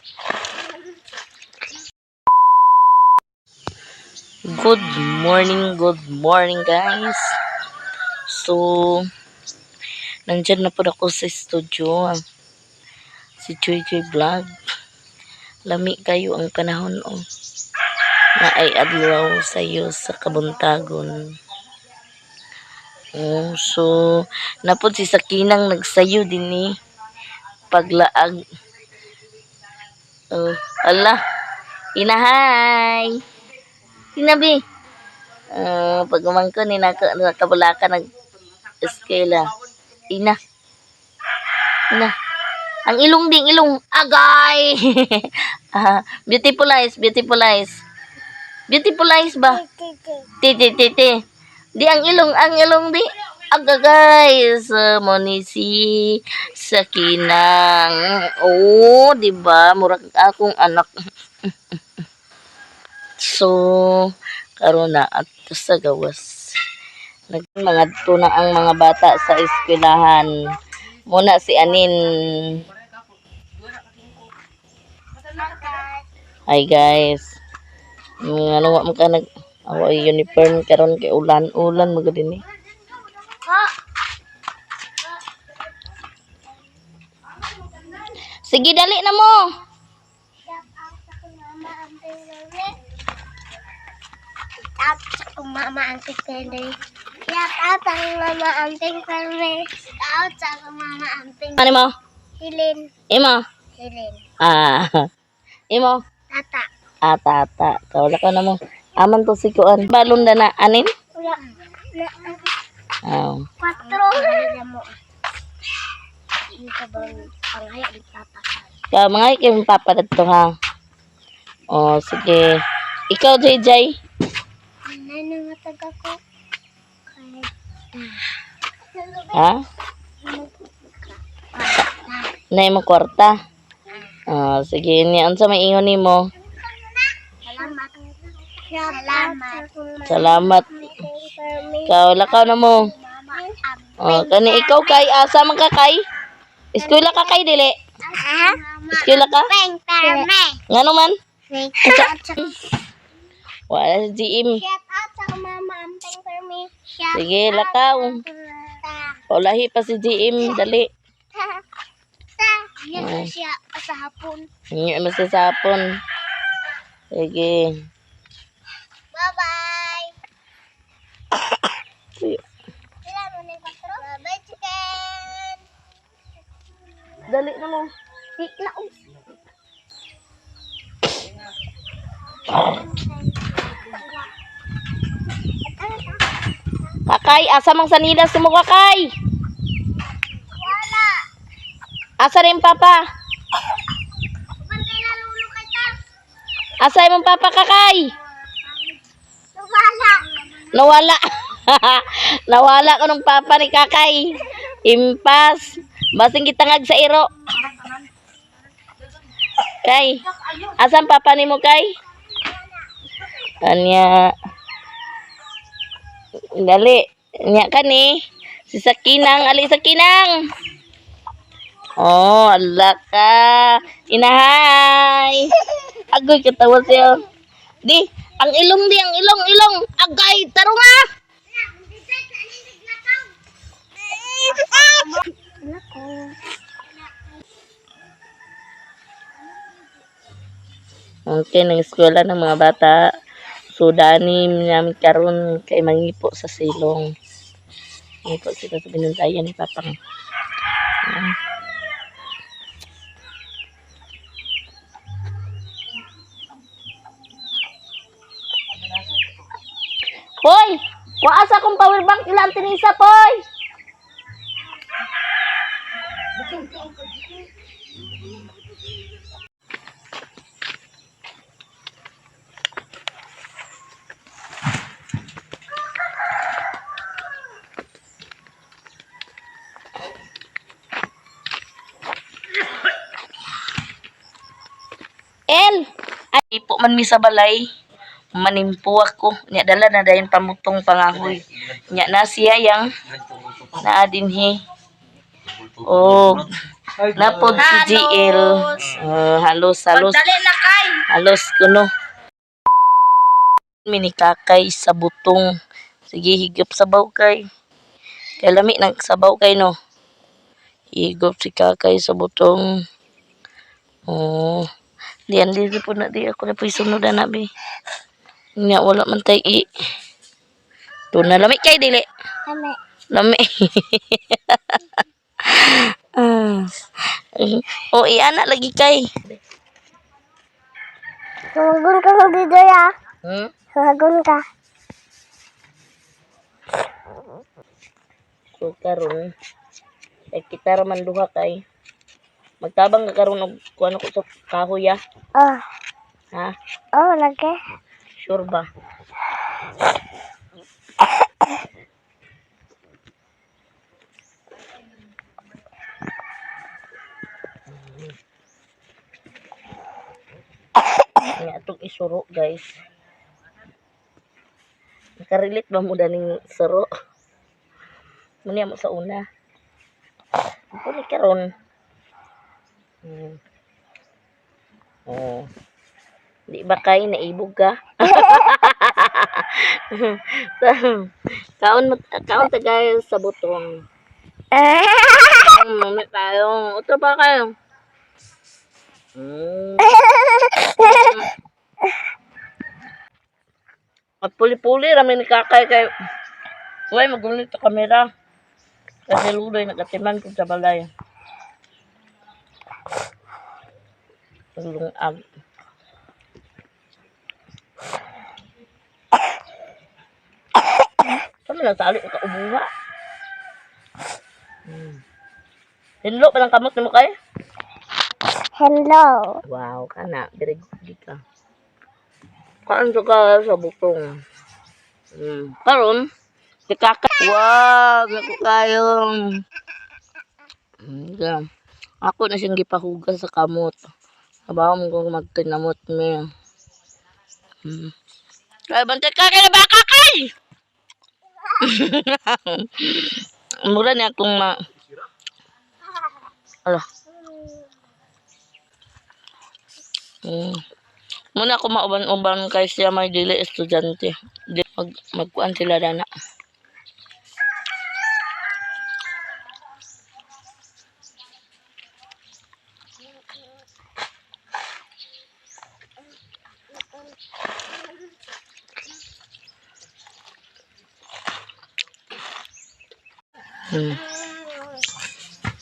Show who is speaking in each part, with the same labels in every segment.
Speaker 1: Good morning guys. So, nandyan na po ako sa studio. Si Joy Vlog. Lami kayo ang panahon na ay adlaw sa iyo sa kabuntagon. So, napod si Sakinang nagsayo din paglaag. Ala, inahay. Sinabi. Pag umangko ni nakabulaka nag-eskela. Ina. Ang ilong ding ilong. Agay. Beautiful eyes ba? Titi. Di ang ilong di. Agagay. Mo ni si Sakinang. Oh, di ba? Murag akong anak. So, karon na at sa gawas. Nagmangadto na ang mga bata sa eskwelahan. Muna si Anin. Hi guys. Ano wa man ka away uniform karon kay ulan magadini. Sige dali na mo.
Speaker 2: Mama anting Ferry. Shout out sa mama anting Ferry. Shout out sa mama anting.
Speaker 1: Ano mo?
Speaker 2: Hilin.
Speaker 1: Imo?
Speaker 2: Hilin.
Speaker 1: Imo?
Speaker 2: Tata.
Speaker 1: Tata. Kawala ka na mo. Aman to si Kuan. Balon na Anin?
Speaker 2: Wala.
Speaker 1: Oh.
Speaker 2: 4. Ini ka ba panghaya di papa?
Speaker 1: Kaya mga ikim papa dito ha. Oh, sige. Ikaw, JJ?
Speaker 2: Ano nga taga ko?
Speaker 1: Ha? Nay mo kwarta. Sige ni unsa may ingon nimo? Salamat. Lakaw na mo. Kani ikaw kay asa man ka kay? Eskwela ka kay dili? Eskwela ka? Ngano man? Wala si GM.
Speaker 2: Shout out sa mama anteng Fermi.
Speaker 1: Sige, lakaw. Paulahi pa si GM, dali.
Speaker 2: Yan na siya sa hapon.
Speaker 1: Hingi mo sa hapon. Sige.
Speaker 2: Bye-bye. Ilan mo na yung 4? Bye-bye, chicken.
Speaker 1: Dali na mo.
Speaker 2: Iklaos.
Speaker 1: Kakay, asa mang sanilas mo kakay?
Speaker 2: Wala.
Speaker 1: Asa rin papa?
Speaker 2: Bantay na lulo kay ta.
Speaker 1: Asa mong papa kakay?
Speaker 2: Wala.
Speaker 1: Nawala. Nawala ko ng papa ni kakay. Impas. Basing kitangag sa iro. Kay, asan papa ni mo kay? Kanya. Dali. Nya ka ni. Si Sakinang. Ali Sakinang. Oh, ala ka. Inahay. Agoy katawa siya. Di. Ang ilong. Agay. Tarunga. Okay, nang eskwela ng mga bata. So, dani namin karon kay mangipo sa silong. Mangipo sila sa binuntayan ni Papang. Hoy! Waasa akong power bank ila ang tinisa, Poy! Ay po man mi sa balay. Manimpo ako. Nya dala na dayon pamutong pangahoy. Nya na siya yang naadinhi. Napod si GL. Halos.
Speaker 3: Dali na kay.
Speaker 1: Halos kuno. Minikakay sa butong. Sige, higop sabaw kay. Kay lami ng sabaw kay no. Higop si kakay sa butong. Oh. Diyan po na di ako na po sunod na bi. Nga wala man tay i. Doon na lami kay dili.
Speaker 2: Kami.
Speaker 1: Lami. O iana lagi kay.
Speaker 2: Sumagun ka sa dito ya. Sumagun ka.
Speaker 1: So karon kay kita ra man duha kay magtabang ka karon og kuno ko sa kahoy ah.
Speaker 2: Oh.
Speaker 1: Ha?
Speaker 2: Oh, lagi.
Speaker 1: Sure ba? Nga itong isuro guys. Nakarelate ba mo daning suro? Muna mo sa una. Ako ni karon. Oh. Di ba kay naibog ka? kaon tagay sa butong. Mamit tayo. Ito ba kayo? At puli-puli rami ni kakay kay huwag magulit sa kamera. Kasi luloy nagatiman ko sa balay. Lungag. Saan mo nasali ka ubuha? Hinlo pa lang kamot na mo kayo?
Speaker 2: Hello.
Speaker 1: Wow, kana. Very good ka. Kaan ka sa butong. Karon, si kaka. Wow, naku kayong. Ako na siyang gipahugas sa kamot. Sabaw mo kung magkinamot mo. Kaya bantay ka kaya ba kakay? Mura niya akong ala. Muna ako mauban-uban kay siya may dili estudyante. Magkuan sila dana.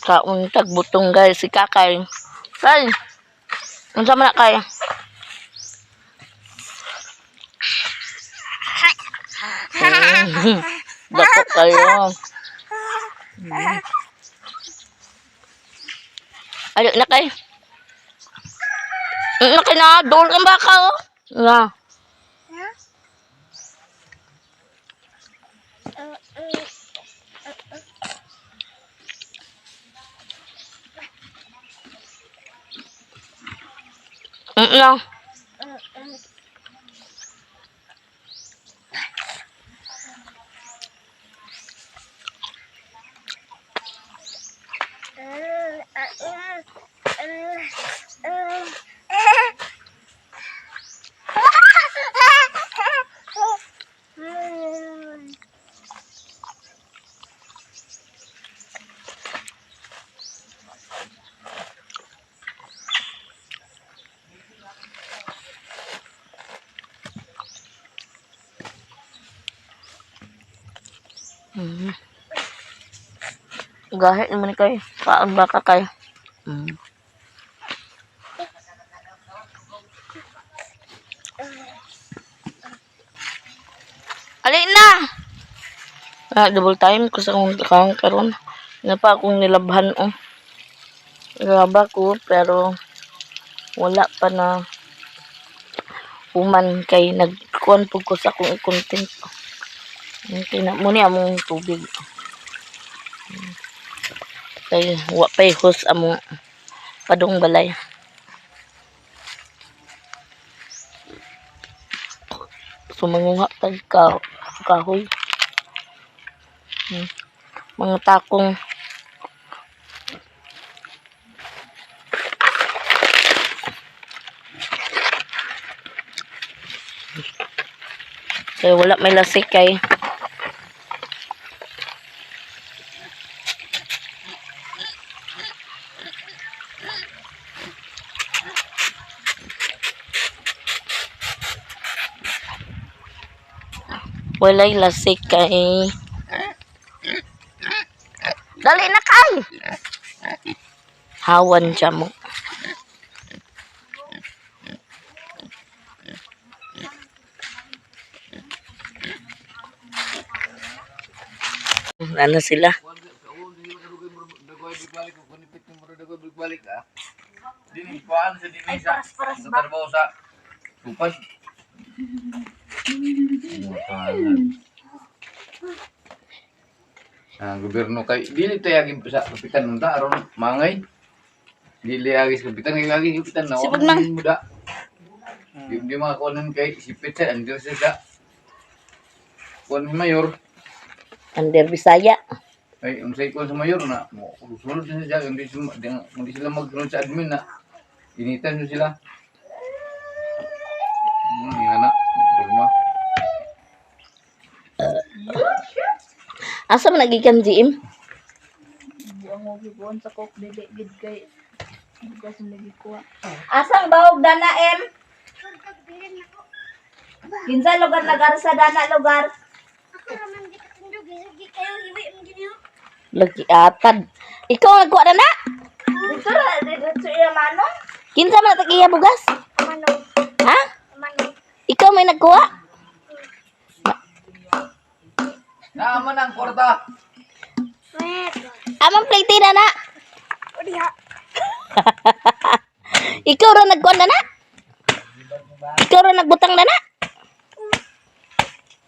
Speaker 1: Kauntag butong guys si kakay. Kay. Unsa man na kay? Dako kayo. Ayo na kay. Nakay na dol kang baka oh. Nga. No. Gahit naman kayo. Kaon baka kayo. Alin na! Double time ko sa kong karon. Nga pa akong nilabhan oh. Nilaba ko pero wala pa na human kay nagkuhan po ko sa akong content. Muna among tubig. Kay wapay hos among padong balay. Sumangunga tag kahoy. Mga takong Kaya wala may lasik kay. Walay lasik kay. Dali na kay. Hawan siya mo. Ano sila?
Speaker 3: Gobyerno kay dili tayagin sa kapitan nunta aron mangay. Dili agis kapitan lagi kapitan na
Speaker 1: Sipag nang.
Speaker 3: muda. Di mga kuanan kay sipit sa andir sa kuan ni mayor.
Speaker 1: Under Bisaya.
Speaker 3: Ay unsay kuan sa mayor na mo sulod din siya hindi sila magsunod sa admin na initan nyo sila. Yan na. Durma.
Speaker 1: Asa man nagikan GM?
Speaker 4: Buang mo gibuon sa kok dili gid kay bugas mo lagi kuha.
Speaker 5: Asang bawog dana em? Kinsa lugar nagar sa dana lugar?
Speaker 2: Ako naman di katindog. Hindi kayo hiwi ang ginyo.
Speaker 1: Lagi atad. Ikaw nagkuha na na?
Speaker 5: Dito ra dito iya manong.
Speaker 1: Kinsa man tagiya bugas?
Speaker 2: Manong.
Speaker 1: Ha?
Speaker 2: Manong.
Speaker 1: Ikaw may nagkuha?
Speaker 3: Naman ang kwarta.
Speaker 2: Wait.
Speaker 1: Amang plate na na.
Speaker 2: O diha.
Speaker 1: Ikaw ra nagkuha na na? Ikaw ra nagbutang na na?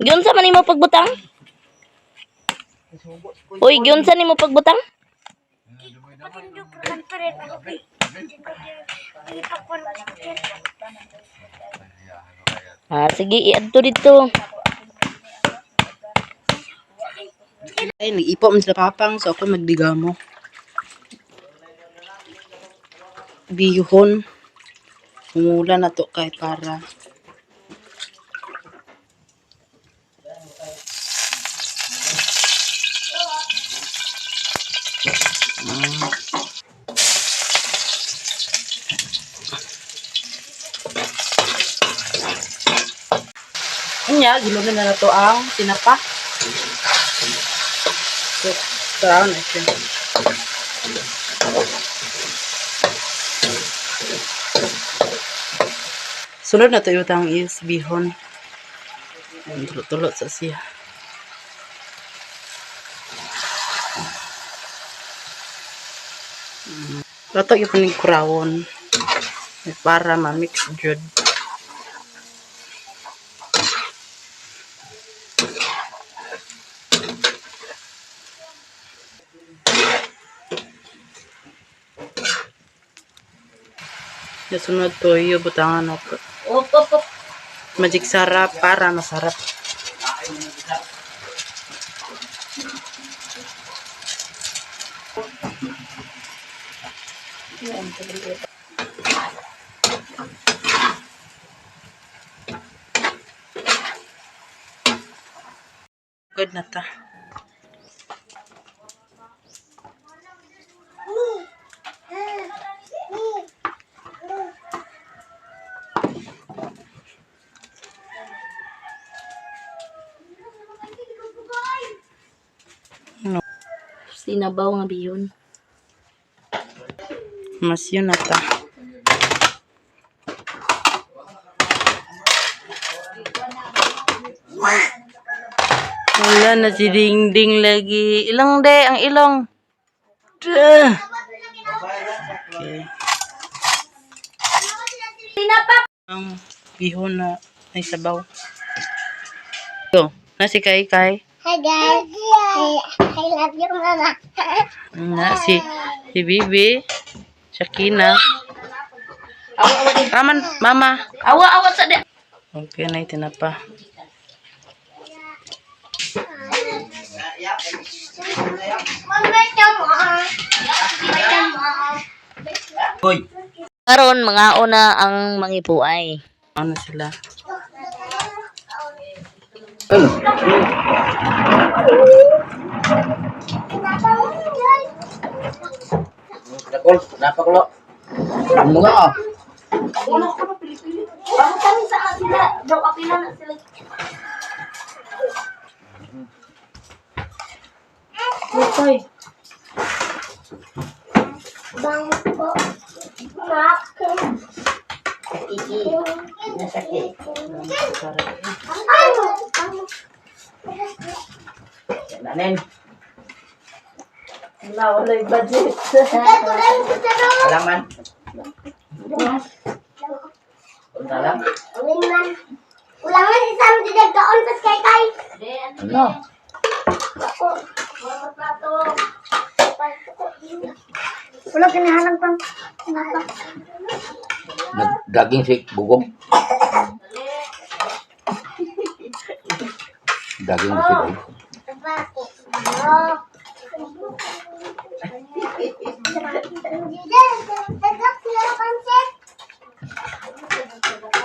Speaker 1: Gyunsa man nimo pagbutang? Uy, gyunsa nimo pagbutang?
Speaker 2: Patindog. Kantarin ako. Hindi pa ko naman.
Speaker 1: Ah, sige, iadto dito.
Speaker 4: Ay nag-ipo man sila papang so ako magdigamo. Bihon. Umula na to kay para Anya, gilunan na to ang tinapa. So, brown na siya. Sunod na to yung is bihon. Ayan, tulot-tulot sa siya. Lato yung panig kurawon. Para ma-mix jud. Sunod to yung butangan ako.
Speaker 1: Op, op, op.
Speaker 4: Magic sarap para masarap. Good na ta.
Speaker 1: Sinabaw nga bihon.
Speaker 4: Mas yun na ta. Wala na si Dingding lagi. Ilang de ang ilong. Duh. Okay. Ang bihon na may sabaw. Yo, nasi Kai Kai.
Speaker 2: Hi guys. I love you mama.
Speaker 4: Na si Bibi. Shakina. Raman, mama.
Speaker 1: Awa-awa sa di.
Speaker 4: Okay na itinapa.
Speaker 1: Karon mga una ang mangipuay.
Speaker 4: Ano sila?
Speaker 3: Ano? Nakol, napakulo. Ano nga?
Speaker 5: Ulo ko na pili-pili. Bakit kami sa sila? Daw apila na sila.
Speaker 4: Okay.
Speaker 2: Bang po. Mak. Ano?
Speaker 3: Nanin.
Speaker 5: Wala, wala yung budget.
Speaker 3: Alaman. Unta lang.
Speaker 2: Ulingan. Ulangan isang didagdaon pas kay kay.
Speaker 3: Ano?
Speaker 2: Wala kinahalang pang.
Speaker 3: Daging si bugong. Daging si bugong.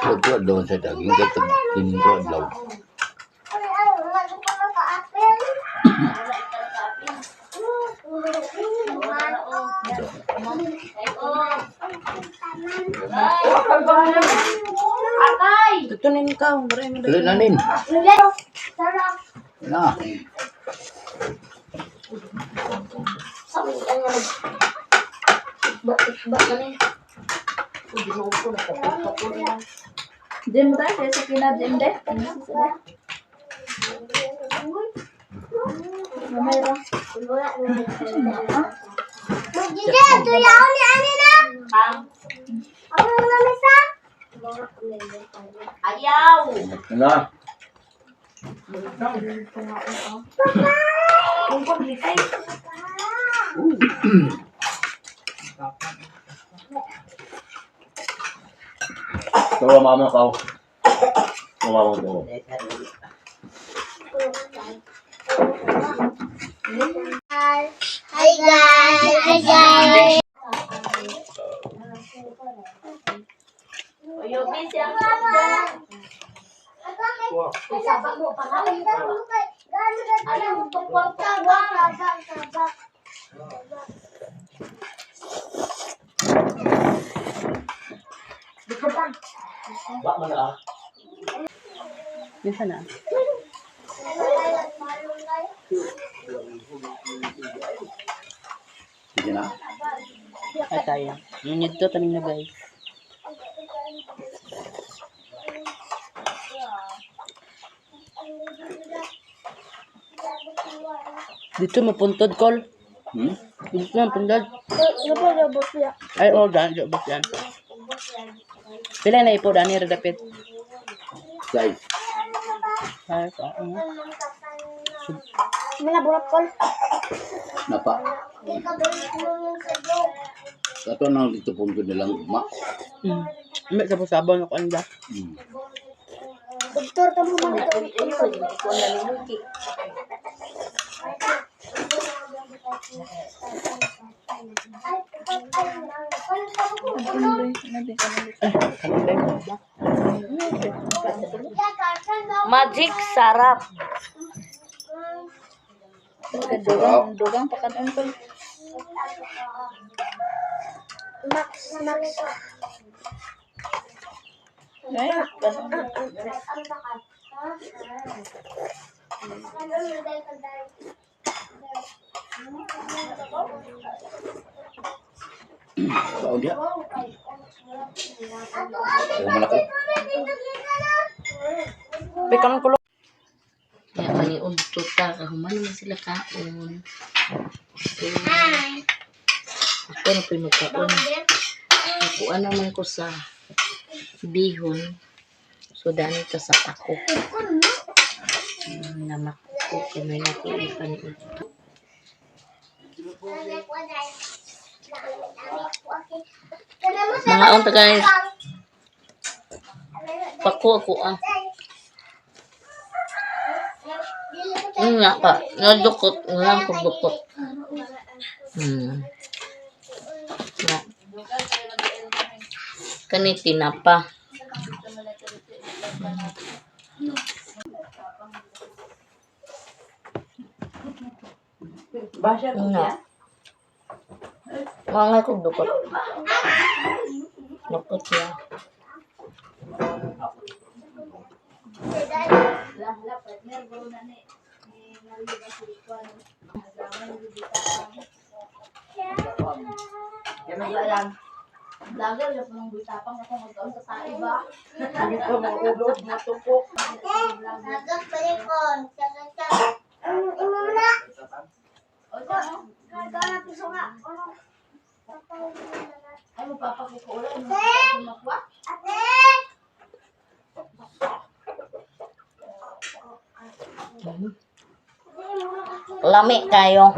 Speaker 3: Ito doon sa daging ito tinro daw.
Speaker 5: Akay!
Speaker 4: Ito na yung ikaw. Maray mo
Speaker 3: Tuloy nanin. Na.
Speaker 5: Jim tayo, kaya sa kina Jim de. Mamaya.
Speaker 2: Magdide, tuyaw ni ani na. Ako na misa.
Speaker 5: Ayaw!
Speaker 3: Na.
Speaker 5: Kumpon, lisay.
Speaker 3: Tawa mama kau. Mama mo.
Speaker 2: Hi guys. Hi guys.
Speaker 5: Oyo, bis yang ada.
Speaker 2: Sabak mo pa na. Alam mo pagpag sabak.
Speaker 3: Bak mana?
Speaker 4: Bisa na.
Speaker 3: Sige na.
Speaker 4: Ay tayo. Yung nito taning na guys. Dito mapuntod kol. Dito mapuntod. Ay oh, daan bus yan. Pila na ipo dani redapit.
Speaker 3: Guys.
Speaker 4: Ay,
Speaker 2: Mana bulat kol.
Speaker 3: Napa? Kato nang dito pun ko nilang ma.
Speaker 4: May sabon ako anda.
Speaker 2: Doktor kamu mana to?
Speaker 1: Magic sarap.
Speaker 4: Dugang pakanon ko.
Speaker 2: Max.
Speaker 4: Ay,
Speaker 3: Kau dia. Mana ko?
Speaker 4: Pekan ko.
Speaker 1: Ya kani udto ta kahuman man sila kaon.
Speaker 2: Hi.
Speaker 1: Ako na po'y magkaon. Nakuha naman ko sa bihon. So dani ta sa ako. Namak ko kamay na ko ipan udto. Mga unta guys. Pako ako ah. Nga pa, nadukot, nga ko dukot. Nga. Kani tinapa.
Speaker 5: Basya ko
Speaker 1: Nga.
Speaker 5: siya.
Speaker 1: Mga kong dukot. Dukot siya.
Speaker 5: Yan. Vlogger, yung mga bitapang ako magkaon sa tae ba? Hindi ko mahulog, matupok.
Speaker 2: Sagap pelikon. Sagap. Imo na.
Speaker 5: O siya mo?
Speaker 2: Gagawin piso nga.
Speaker 5: Ay, magpapakikulan. Ate! Makwa?
Speaker 2: Ate!
Speaker 1: Lami kayo.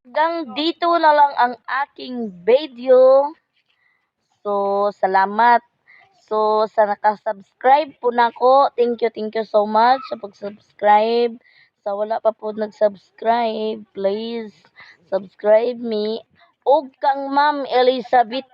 Speaker 1: Hanggang dito na lang ang aking video. So, salamat. So, sa nakasubscribe po na ko, thank you so much sa pag-subscribe. Sa wala pa po nag-subscribe, please subscribe me. Og kang Ma'am Elizabeth.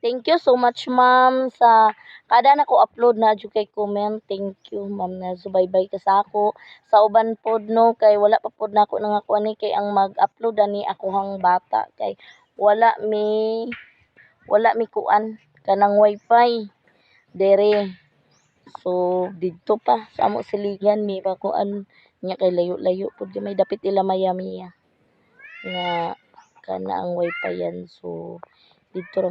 Speaker 1: Thank you so much, ma'am, sa kada na ko upload na adyo kay comment. Thank you, ma'am, na subaybay ka sa ako. Sa uban pod no kay wala pa pod nako nangako ani kay ang mag-upload ani ako hang bata kay wala mi kuan kanang wifi dere. So didto pa sa amo siligan mi pa kuan nya kay layo-layo pod may dapit ila Miami nga kana ang wifi yan. So didto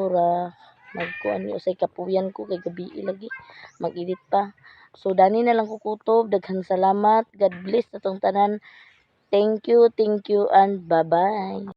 Speaker 1: ra magkuan ni usay kapuyan ko kay gabi lagi mag-edit pa. So dani na lang ko kutob. Daghang salamat. God bless atong tanan. Thank you and bye-bye.